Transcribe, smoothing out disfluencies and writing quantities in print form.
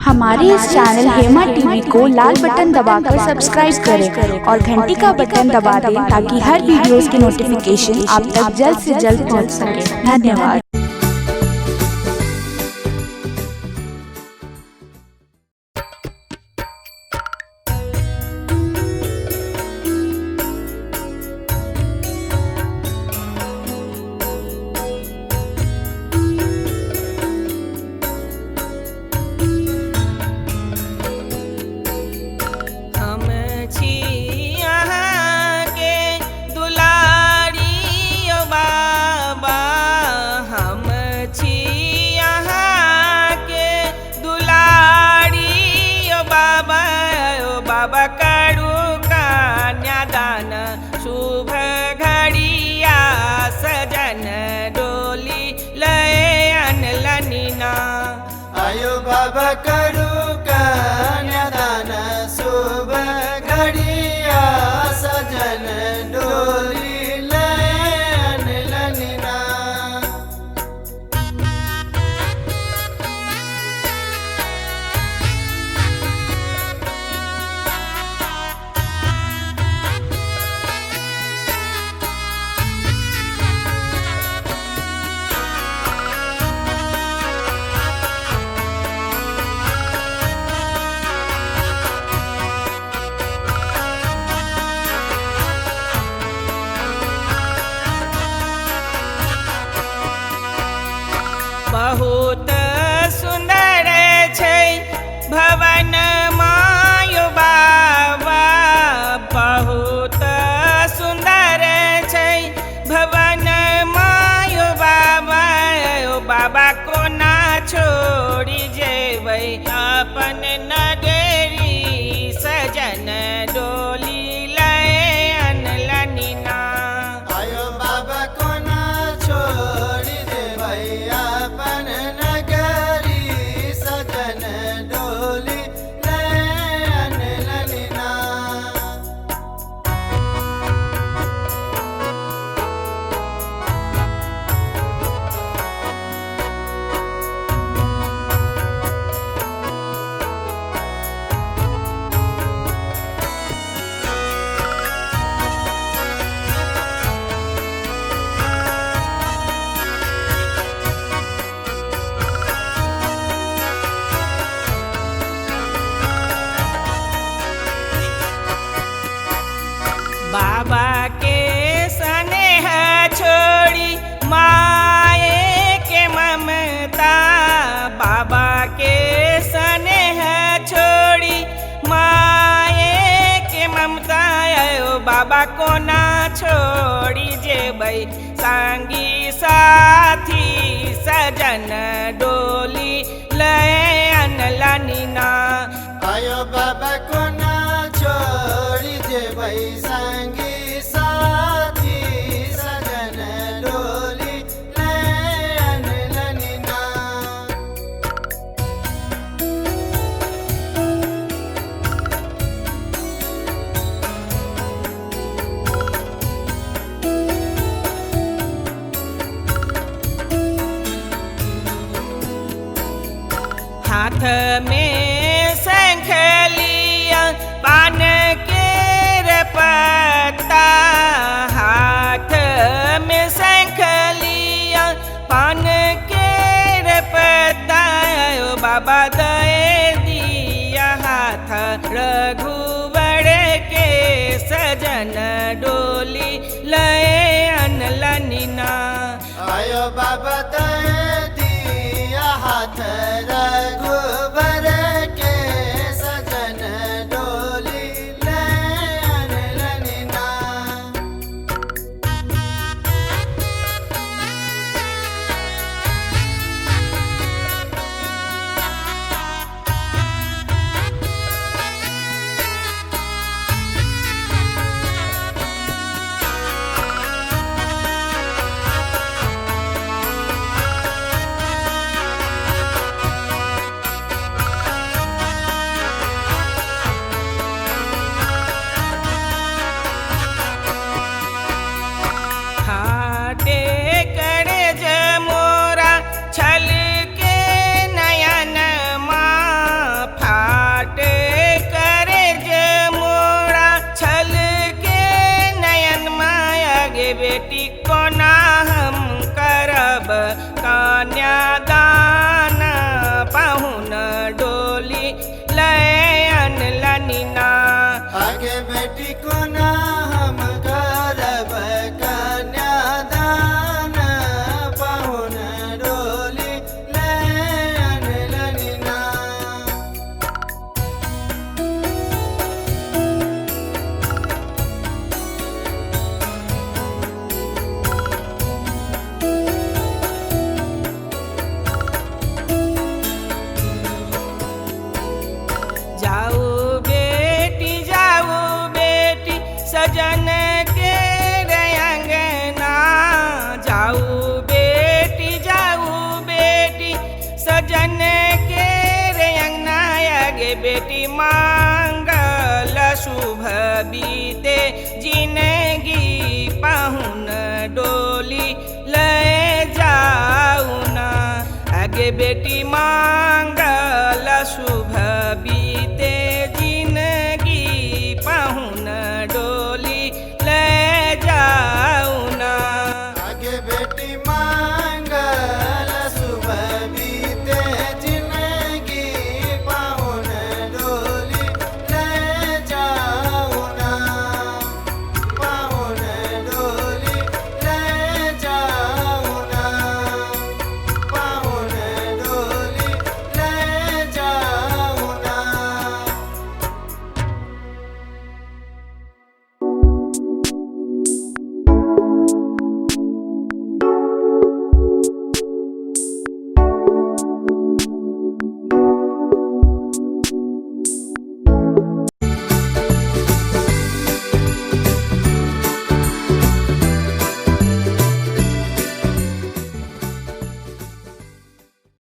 हमारे इस channel Hema TV को लाल button दबाकर सब्सक्राइब करें और घंटी का बटन दबा दें ताकि हर वीडियोस की नोटिफिकेशन आप तक जल्द से जल्द पहुंच सके। धन्यवाद। बाबा करू कन्यादान शुभ घड़िया सजन डोली लयन लनीना। आयो बाबा करू कन्यादान शुभ घड़िया सजन डोली लयन लनीना। बहुत सुंदर छै भवन मायो बाबा, बहुत सुंदर छै भवन मायो बाबा। ओ बाबा कोना छोड़ी जेबै अपन नगरी सजन डोली लयन लनीना। आयो बाबा कोना छोड़ी देबै अपन नगरी सजन डोली लयन लनीना। बाबा के स्नेह छोड़ी माए के ममता, बाबा के स्नेह छोड़ी माए के ममता। ओ बाबा कोना छोड़ी जेबै संगी साथी सजन डोली लयन लनीना। आयो बाबा कोना छोड़ी देबै संगी साथी सजन डोली लयन लनीना। हाथ में शंख लिया पान के पत्ता, हाथ में शंख लिया पान के पत्ता। ओ बाबा दे दिया हाथ रघुवर के सजन डोली लयन लनीना। आयो बाबा दे दिया हाथ रघुवर के सजन डोली लयन लनीना। लयन लनिना। आगे बेटी को ना हम करब कन्यादान पाहुन डोली लयन लनिना। जाओ बेटी सजन के रंगना। जाओ बेटी सजन के रंगना। आगे बेटी मांगल शुभ बीते जिंदगी पाहुन डोली ले जाऊ ना। आगे बेटी मांग